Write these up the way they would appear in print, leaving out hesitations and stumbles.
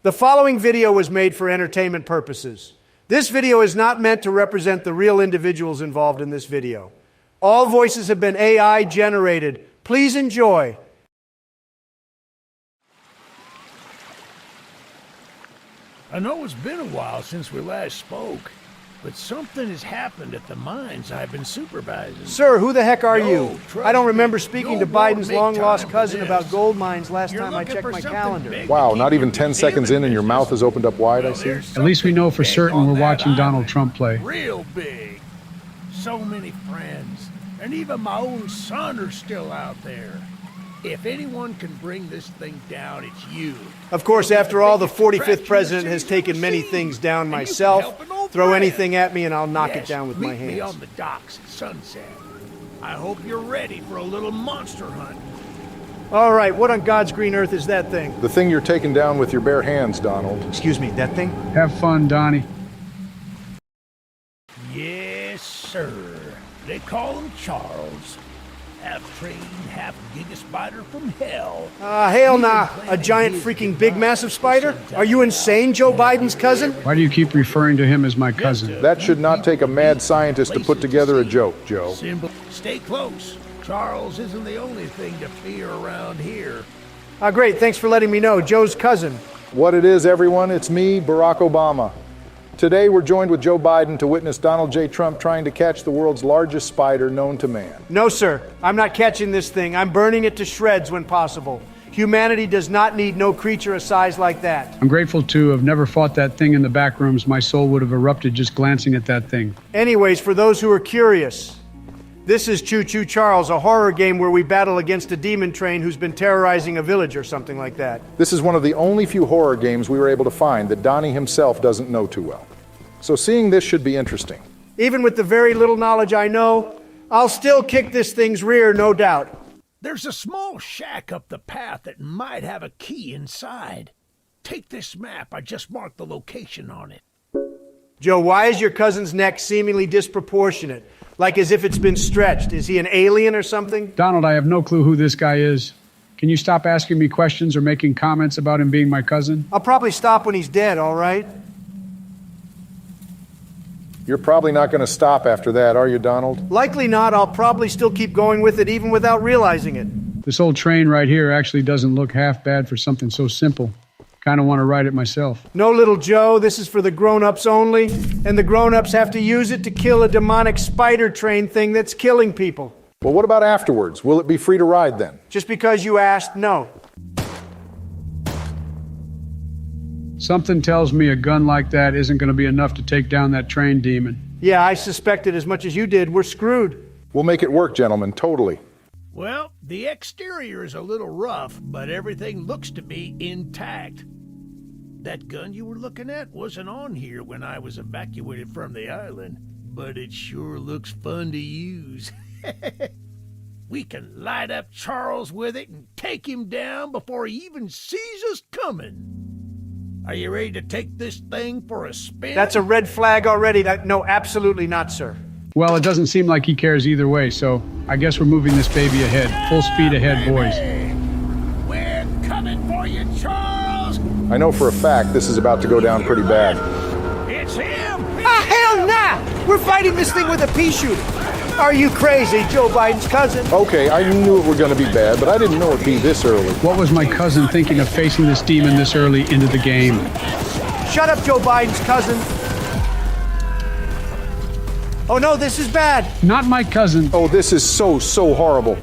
The following video was made for entertainment purposes. This video is not meant to represent the real individuals involved in this video. All voices have been AI generated. Please enjoy. I know it's been a while since we last spoke, but something has happened at the mines I've been supervising. Sir, who the heck are you? trust I don't me, remember speaking to you'll Biden's make long-lost time for cousin this. about gold mines last You're time I looking checked for my something calendar. big to Wow, keep not even your 10 museum seconds in and your mouth has opened up wide, I see. there's At least we know for something certain big we're on watching that Donald island. Trump play. Real big. So many friends. And even my own son are still out there. If anyone can bring this thing down, it's you. Of course, after all, the 45th president has taken many things down myself. Throw anything at me and I'll knock it down with my Meet me hands. on the docks at sunset. I hope you're ready for a little monster hunt. All right, what on God's green earth is that thing? The thing you're taking down with your bare hands, Donald. Excuse me, that thing? Have fun, Donnie. Yes, sir. They call him Charles. Half trained, half giga spider from hell. Hell nah. A giant freaking big massive spider? Are you insane, Joe Biden's cousin? Why do you keep referring to him as my cousin? That should not take a mad scientist to put together a joke, Joe. Symbol. Stay close. Charles isn't the only thing to fear around here. Great, thanks for letting me know. Joe's cousin. What it is, everyone, it's me, Barack Obama. Today, we're joined with Joe Biden to witness Donald J. Trump trying to catch the world's largest spider known to man. No, sir. I'm not catching this thing. I'm burning it to shreds when possible. Humanity does not need no creature a size like that. I'm grateful to have never fought that thing in the back rooms. My soul would have erupted just glancing at that thing. Anyways, for those who are curious, this is Choo-Choo Charles, a horror game where we battle against a demon train who's been terrorizing a village or something like that. This is one of the only few horror games we were able to find that Donnie himself doesn't know too well. So seeing this should be interesting. Even with the very little knowledge I know, I'll still kick this thing's rear, no doubt. There's a small shack up the path that might have a key inside. Take this map. I just marked the location on it. Joe, why is your cousin's neck seemingly disproportionate? Like as if it's been stretched. Is he an alien or something? Donald, I have no clue who this guy is. Can you stop asking me questions or making comments about him being my cousin? I'll probably stop when he's dead, all right? You're probably not going to stop after that, are you, Donald? Likely not. I'll probably still keep going with it even without realizing it. This old train right here actually doesn't look half bad for something so simple. Kind of want to ride it myself. No, little Joe, this is for the grown-ups only, and the grown-ups have to use it to kill a demonic spider train thing that's killing people. Well, what about afterwards? Will it be free to ride then? Just because you asked, no. Something tells me a gun like that isn't going to be enough to take down that train demon. Yeah, I suspected as much as you did. We're screwed. We'll make it work, gentlemen, totally. Well, the exterior is a little rough, but everything looks to be intact. That gun you were looking at wasn't on here when I was evacuated from the island, but it sure looks fun to use. We can light up Charles with it and take him down before he even sees us coming. Are you ready to take this thing for a spin? That's a red flag already. No, absolutely not, sir. Well, it doesn't seem like he cares either way, so I guess we're moving this baby ahead. Full speed ahead, boys. We're coming for you, Charles! I know for a fact this is about to go down pretty bad. It's him! Hell nah! We're fighting this thing with a pea shooter. Are you crazy, Joe Biden's cousin? Okay, I knew it were going to be bad, but I didn't know it'd be this early. What was my cousin thinking of facing this demon this early into the game? Shut up, Joe Biden's cousin. Oh no, this is bad. Not my cousin. Oh, this is so horrible.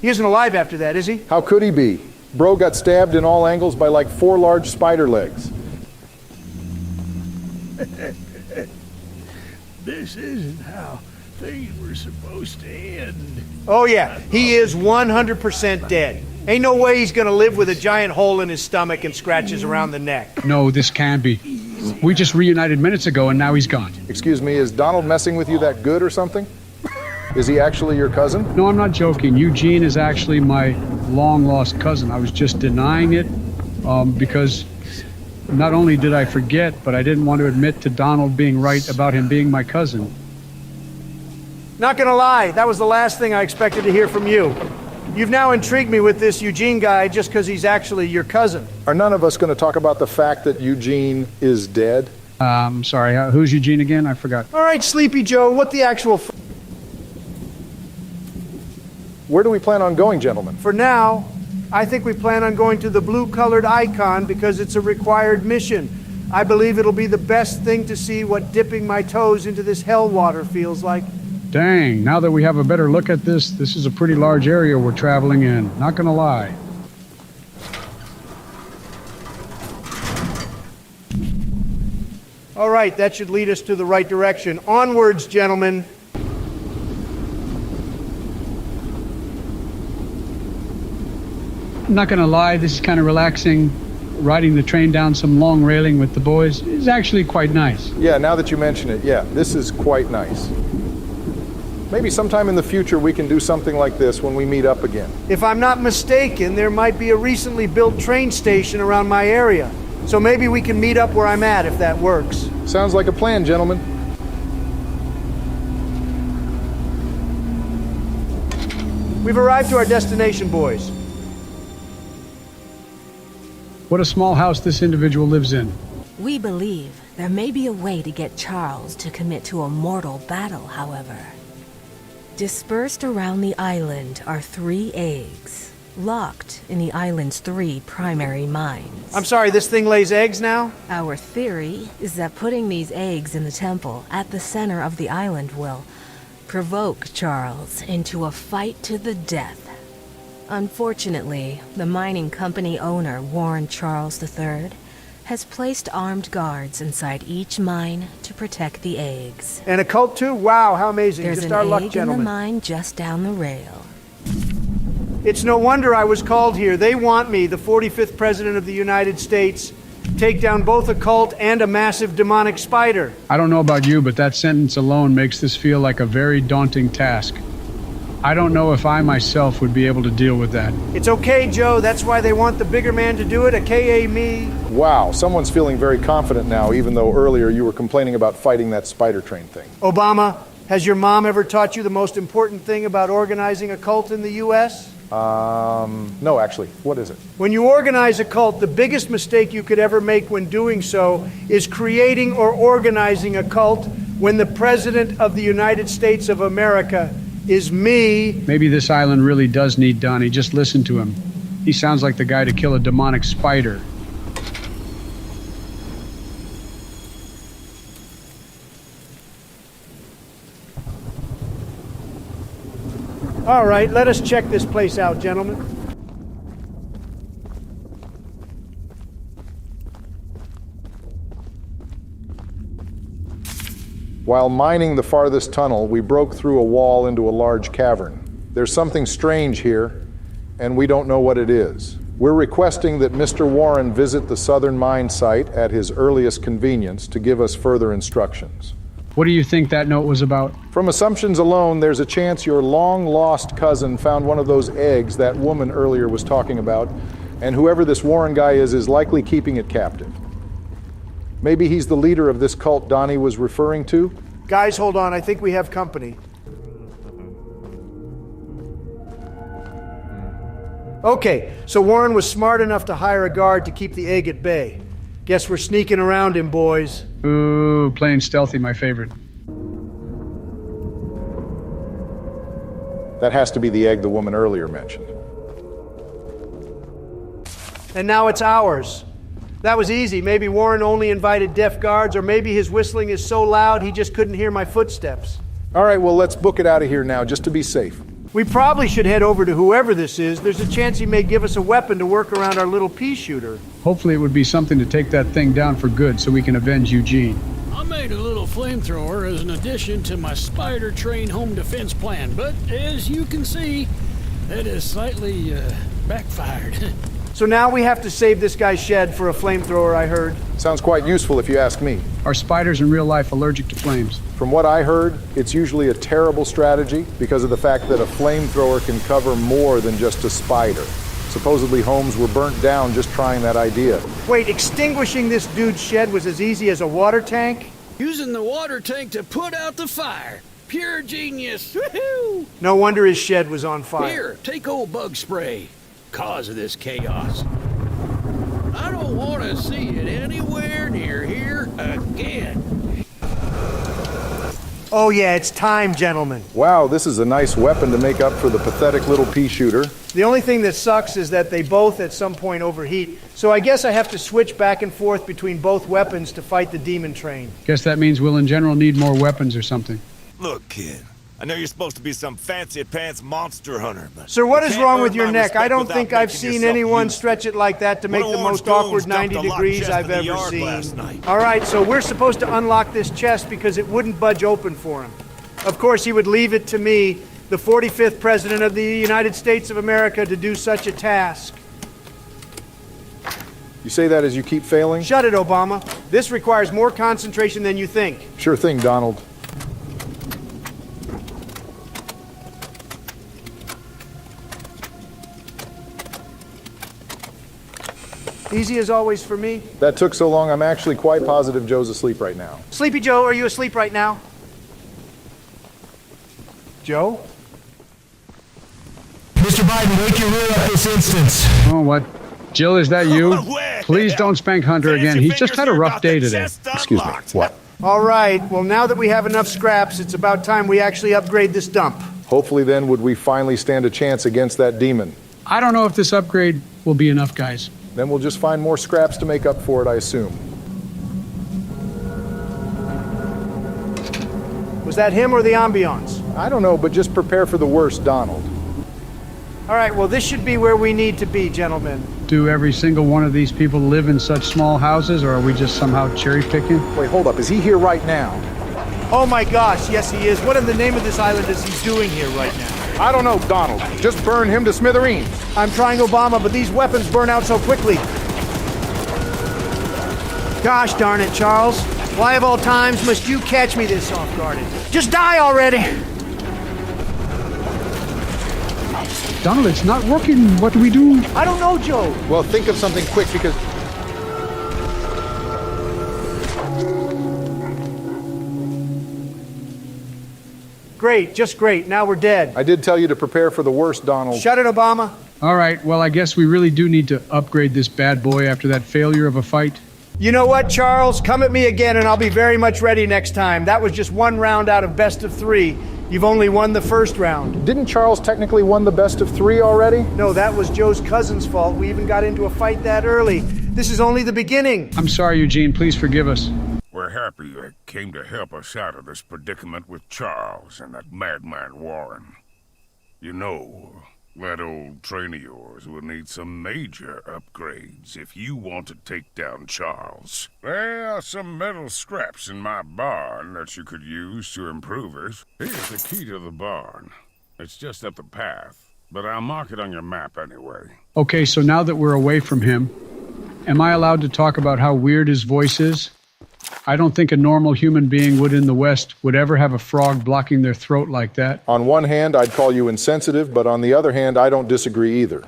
He isn't alive after that, is he? How could he be? Bro got stabbed in all angles by like 4 large spider legs. This isn't how things were supposed to end. Oh yeah, he is 100% dead. Ain't no way he's gonna live with a giant hole in his stomach and scratches around the neck. No, this can't be. We just reunited minutes ago and now he's gone. Excuse me, is Donald messing with you that good or something? Is he actually your cousin? No, I'm not joking. Eugene is actually my long-lost cousin. I was just denying it because not only did I forget, but I didn't want to admit to Donald being right about him being my cousin. Not gonna lie, that was the last thing I expected to hear from you. You've now intrigued me with this Eugene guy just because he's actually your cousin. Are none of us going to talk about the fact that Eugene is dead? Sorry, who's Eugene again? I forgot. All right, Sleepy Joe, what the actual Where do we plan on going, gentlemen? For now, I think we plan on going to the blue-colored icon because it's a required mission. I believe it'll be the best thing to see what dipping my toes into this hell water feels like. Dang, now that we have a better look at this is a pretty large area we're traveling in. Not gonna lie. All right, that should lead us to the right direction. Onwards, gentlemen. I'm not gonna lie, this is kind of relaxing. Riding the train down some long railing with the boys is actually quite nice. Yeah, now that you mention it, yeah, this is quite nice. Maybe sometime in the future we can do something like this when we meet up again. If I'm not mistaken, there might be a recently built train station around my area. So maybe we can meet up where I'm at if that works. Sounds like a plan, gentlemen. We've arrived to our destination, boys. What a small house this individual lives in. We believe there may be a way to get Charles to commit to a mortal battle, however. Dispersed around the island are 3 eggs, locked in the island's 3 primary mines. I'm sorry, this thing lays eggs now? Our theory is that putting these eggs in the temple at the center of the island will provoke Charles into a fight to the death. Unfortunately, the mining company owner, Warren Charles III, has placed armed guards inside each mine to protect the eggs. And a cult too? Wow, how amazing. There's just an our luck, egg in gentlemen. the mine just down the rail. It's no wonder I was called here. They want me, the 45th President of the United States, take down both a cult and a massive demonic spider. I don't know about you, but that sentence alone makes this feel like a very daunting task. I don't know if I myself would be able to deal with that. It's okay, Joe. That's why they want the bigger man to do it, aka me. Wow, someone's feeling very confident now, even though earlier you were complaining about fighting that spider train thing. Obama, has your mom ever taught you the most important thing about organizing a cult in the U.S.? No, actually. What is it? When you organize a cult, the biggest mistake you could ever make when doing so is creating or organizing a cult when the President of the United States of America is me. Maybe this island really does need Donnie. Just listen to him. He sounds like the guy to kill a demonic spider. All right, let us check this place out, gentlemen. While mining the farthest tunnel, we broke through a wall into a large cavern. There's something strange here, and we don't know what it is. We're requesting that Mr. Warren visit the southern mine site at his earliest convenience to give us further instructions. What do you think that note was about? From assumptions alone, there's a chance your long-lost cousin found one of those eggs that woman earlier was talking about, and whoever this Warren guy is likely keeping it captive. Maybe he's the leader of this cult Donnie was referring to? Guys, hold on. I think we have company. Okay, so Warren was smart enough to hire a guard to keep the egg at bay. Guess we're sneaking around him, boys. Ooh, playing stealthy, my favorite. That has to be the egg the woman earlier mentioned. And now it's ours. That was easy. Maybe Warren only invited deaf guards, or maybe his whistling is so loud he just couldn't hear my footsteps. All right, well, let's book it out of here now, just to be safe. We probably should head over to whoever this is. There's a chance he may give us a weapon to work around our little pea shooter. Hopefully it would be something to take that thing down for good so we can avenge Eugene. I made a little flamethrower as an addition to my spider train home defense plan, but as you can see, that has slightly backfired. So now we have to save this guy's shed for a flamethrower, I heard. Sounds quite useful if you ask me. Are spiders in real life allergic to flames? From what I heard, it's usually a terrible strategy because of the fact that a flamethrower can cover more than just a spider. Supposedly homes were burnt down just trying that idea. Wait, extinguishing this dude's shed was as easy as a water tank? Using the water tank to put out the fire. Pure genius. Woohoo! No wonder his shed was on fire. Here, take old bug spray. Cause of this chaos. I don't want to see it anywhere near here again. Oh yeah, it's time, gentlemen. Wow, this is a nice weapon to make up for the pathetic little pea shooter. The only thing that sucks is that they both at some point overheat. So I guess I have to switch back and forth between both weapons to fight the demon train. Guess that means we'll in general need more weapons or something. Look, kid. I know you're supposed to be some fancy-pants monster hunter, but... Sir, what you is can't wrong earn with your my neck? respect I don't without think I've making seen yourself anyone useful. stretch it like that to make One the of most Orange awkward Goons 90 dumped a locked degrees chest I've in the ever yard last seen. night. All right, so we're supposed to unlock this chest because it wouldn't budge open for him. Of course, he would leave it to me, the 45th President of the United States of America, to do such a task. You say that as you keep failing? Shut it, Obama. This requires more concentration than you think. Sure thing, Donald. Easy as always for me. That took so long, I'm actually quite positive Joe's asleep right now. Sleepy Joe, are you asleep right now? Joe? Mr. Biden, wake your rear up this instance. Oh, what? Jill, is that you? Well, Please don't spank Hunter again. fancy He's just had a fingers here rough got day the today. chest Excuse me, unlocked. what? All right, well, now that we have enough scraps, it's about time we actually upgrade this dump. Hopefully then would we finally stand a chance against that demon. I don't know if this upgrade will be enough, guys. Then we'll just find more scraps to make up for it, I assume. Was that him or the ambiance? I don't know, but just prepare for the worst, Donald. All right, well, this should be where we need to be, gentlemen. Do every single one of these people live in such small houses, or are we just somehow cherry picking? Wait, hold up. Is he here right now? Oh my gosh, yes he is. What in the name of this island is he doing here right now? I don't know, Donald. Just burn him to smithereens. I'm trying, Obama, but these weapons burn out so quickly. Gosh darn it, Charles. Why of all times must you catch me this off-guarded? Just die already! Donald, it's not working. What do we do? I don't know, Joe. Well, think of something quick because... Great, just great. Now we're dead. I did tell you to prepare for the worst, Donald. Shut it, Obama. All right, well, I guess we really do need to upgrade this bad boy after that failure of a fight. You know what, Charles? Come at me again and I'll be very much ready next time. That was just one round out of best of 3. You've only won the first round. Didn't Charles technically won the best of 3 already? No, that was Joe's cousin's fault. We even got into a fight that early. This is only the beginning. I'm sorry, Eugene. Please forgive us. We're happy you came to help us out of this predicament with Charles and that madman Warren. You know, that old train of yours will need some major upgrades if you want to take down Charles. There are some metal scraps in my barn that you could use to improve it. Here's the key to the barn. It's just up the path, but I'll mark it on your map anyway. Okay, so now that we're away from him, am I allowed to talk about how weird his voice is? I don't think a normal human being in the West would ever have a frog blocking their throat like that. On one hand, I'd call you insensitive, but on the other hand, I don't disagree either.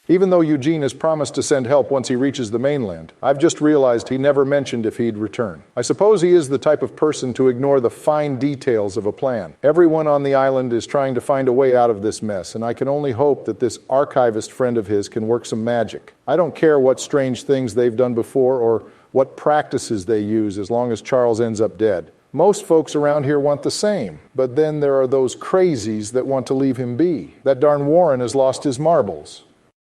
Even though Eugene has promised to send help once he reaches the mainland, I've just realized he never mentioned if he'd return. I suppose he is the type of person to ignore the fine details of a plan. Everyone on the island is trying to find a way out of this mess, and I can only hope that this archivist friend of his can work some magic. I don't care what strange things they've done before or what practices they use as long as Charles ends up dead. Most folks around here want the same, but then there are those crazies that want to leave him be. That darn Warren has lost his marbles.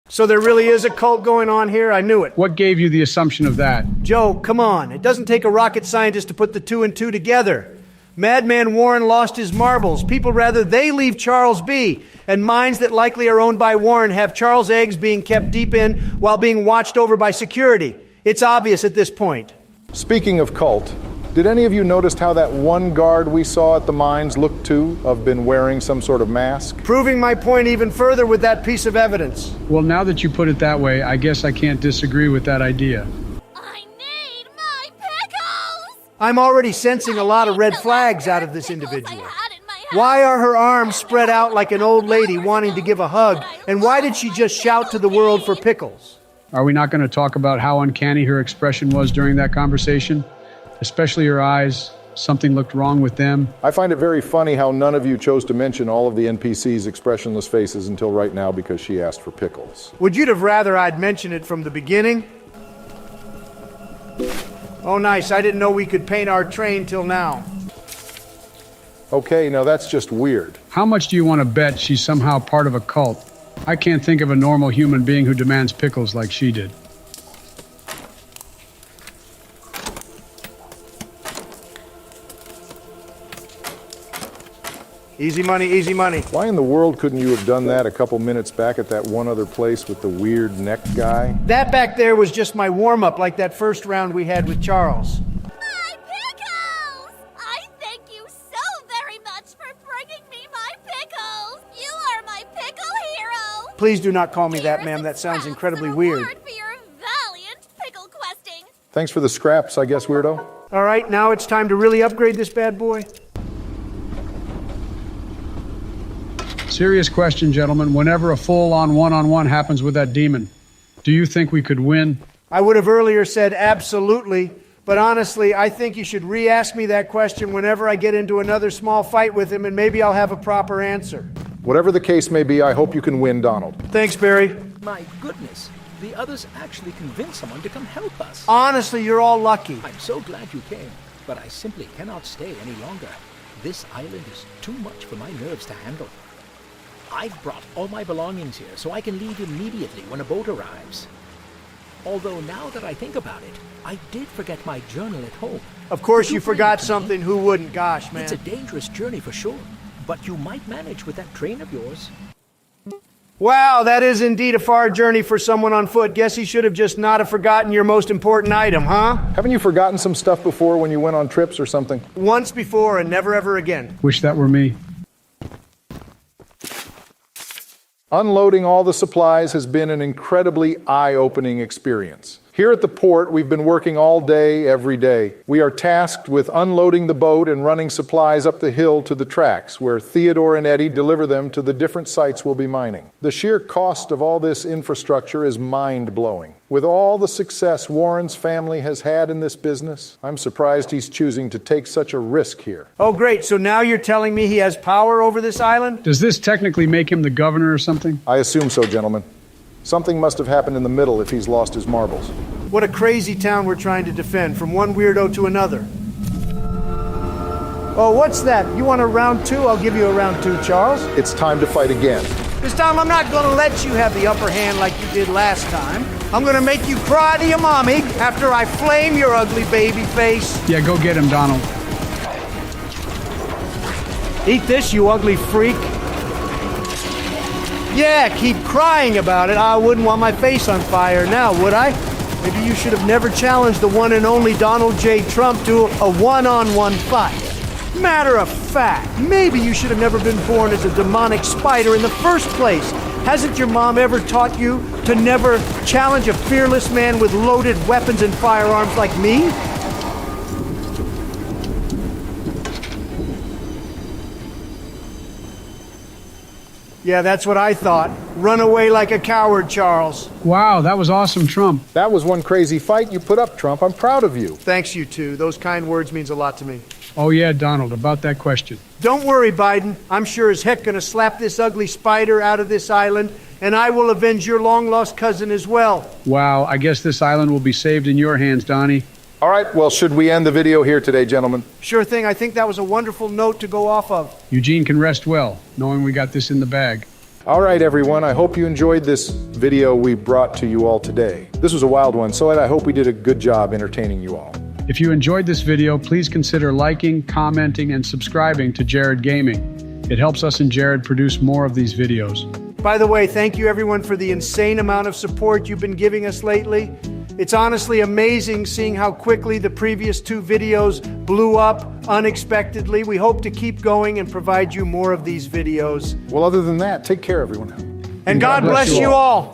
So there really is a cult going on here? I knew it. What gave you the assumption of that? Joe, come on. It doesn't take a rocket scientist to put the 2 and 2 together. Madman Warren lost his marbles. People rather they leave Charles be. And mines that likely are owned by Warren have Charles' eggs being kept deep in while being watched over by security. It's obvious at this point. Speaking of cult, did any of you notice how that one guard we saw at the mines looked to have been wearing some sort of mask? Proving my point even further with that piece of evidence. Well, now that you put it that way, I guess I can't disagree with that idea. I need my pickles! I'm already sensing a lot of red flags out of this individual. Why are her arms spread out like an old lady wanting to give a hug? And why did she just shout to the world for pickles? Are we not going to talk about how uncanny her expression was during that conversation? Especially her eyes, Something looked wrong with them. I find it very funny how none of you chose to mention all of the NPC's expressionless faces until right now because she asked for pickles. Would you have rather I'd mentioned it from the beginning? Oh, nice. I didn't know we could paint our train till now. Okay, now that's just weird. How much do you want to bet she's somehow part of a cult? I can't think of a normal human being who demands pickles like she did. Easy money, easy money. Why in the world couldn't you have done that a couple minutes back at that one other place with the weird neck guy? That back there was just my warm-up, like that first round we had with Charles. My pickles! I thank you so very much for bringing me my pickles. You are my pickle hero. Please do not call me that, Here's ma'am. a That sounds scraps incredibly and a weird. word for your valiant pickle questing. Thanks for the scraps, I guess, weirdo. All right, now it's time to really upgrade this bad boy. Serious question, gentlemen. Whenever a full-on one-on-one happens with that demon, do you think we could win? I would have earlier said absolutely, but honestly, I think you should re-ask me that question whenever I get into another small fight with him, and maybe I'll have a proper answer. Whatever the case may be, I hope you can win, Donald. Thanks, Barry. My goodness, the others actually convinced someone to come help us. Honestly, you're all lucky. I'm so glad you came, but I simply cannot stay any longer. This island is too much for my nerves to handle. I've brought all my belongings here so I can leave immediately when a boat arrives. Although now that I think about it, I did forget my journal at home. Of course you forgot something. Who wouldn't? Gosh, man. It's a dangerous journey for sure, but you might manage with that train of yours. Wow, that is indeed a far journey for someone on foot. Guess he should have just not have forgotten your most important item, huh? Haven't you forgotten some stuff before when you went on trips or something? Once before and never ever again. Wish that were me. Unloading all the supplies has been an incredibly eye-opening experience. Here at the port, we've been working all day, every day. We are tasked with unloading the boat and running supplies up the hill to the tracks, where Theodore and Eddie deliver them to the different sites we'll be mining. The sheer cost of all this infrastructure is mind-blowing. With all the success Warren's family has had in this business, I'm surprised he's choosing to take such a risk here. Oh, great. So now you're telling me he has power over this island? Does this technically make him the governor or something? I assume so, gentlemen. Something must have happened in the middle if he's lost his marbles. What a crazy town we're trying to defend, from one weirdo to another. Oh, what's that? You want a round two? I'll give you a round two, Charles. It's time to fight again. This time I'm not gonna let you have the upper hand like you did last time. I'm gonna make you cry to your mommy after I flame your ugly baby face. Yeah, go get him, Donald. Eat this, you ugly freak. Yeah, keep crying about it. I wouldn't want my face on fire now, would I? Maybe you should have never challenged the one and only Donald J. Trump to a one-on-one fight. Matter of fact, maybe you should have never been born as a demonic spider in the first place. Hasn't your mom ever taught you to never challenge a fearless man with loaded weapons and firearms like me? Yeah, that's what I thought. Run away like a coward, Charles. Wow, that was awesome, Trump. That was one crazy fight you put up, Trump. I'm proud of you. Thanks, you two. Those kind words means a lot to me. Oh yeah, Donald, about that question. Don't worry, Biden. I'm sure as heck gonna slap this ugly spider out of this island, and I will avenge your long-lost cousin as well. Wow, I guess this island will be saved in your hands, Donnie. All right, well, should we end the video here today, gentlemen? Sure thing. I think that was a wonderful note to go off of. Eugene can rest well, knowing we got this in the bag. All right, everyone, I hope you enjoyed this video we brought to you all today. This was a wild one, so I hope we did a good job entertaining you all. If you enjoyed this video, please consider liking, commenting, and subscribing to Jared Gaming. It helps us and Jared produce more of these videos. By the way, thank you everyone for the insane amount of support you've been giving us lately. It's honestly amazing seeing how quickly the previous two videos blew up unexpectedly. We hope to keep going and provide you more of these videos. Well, other than that, take care, everyone. And God bless you all.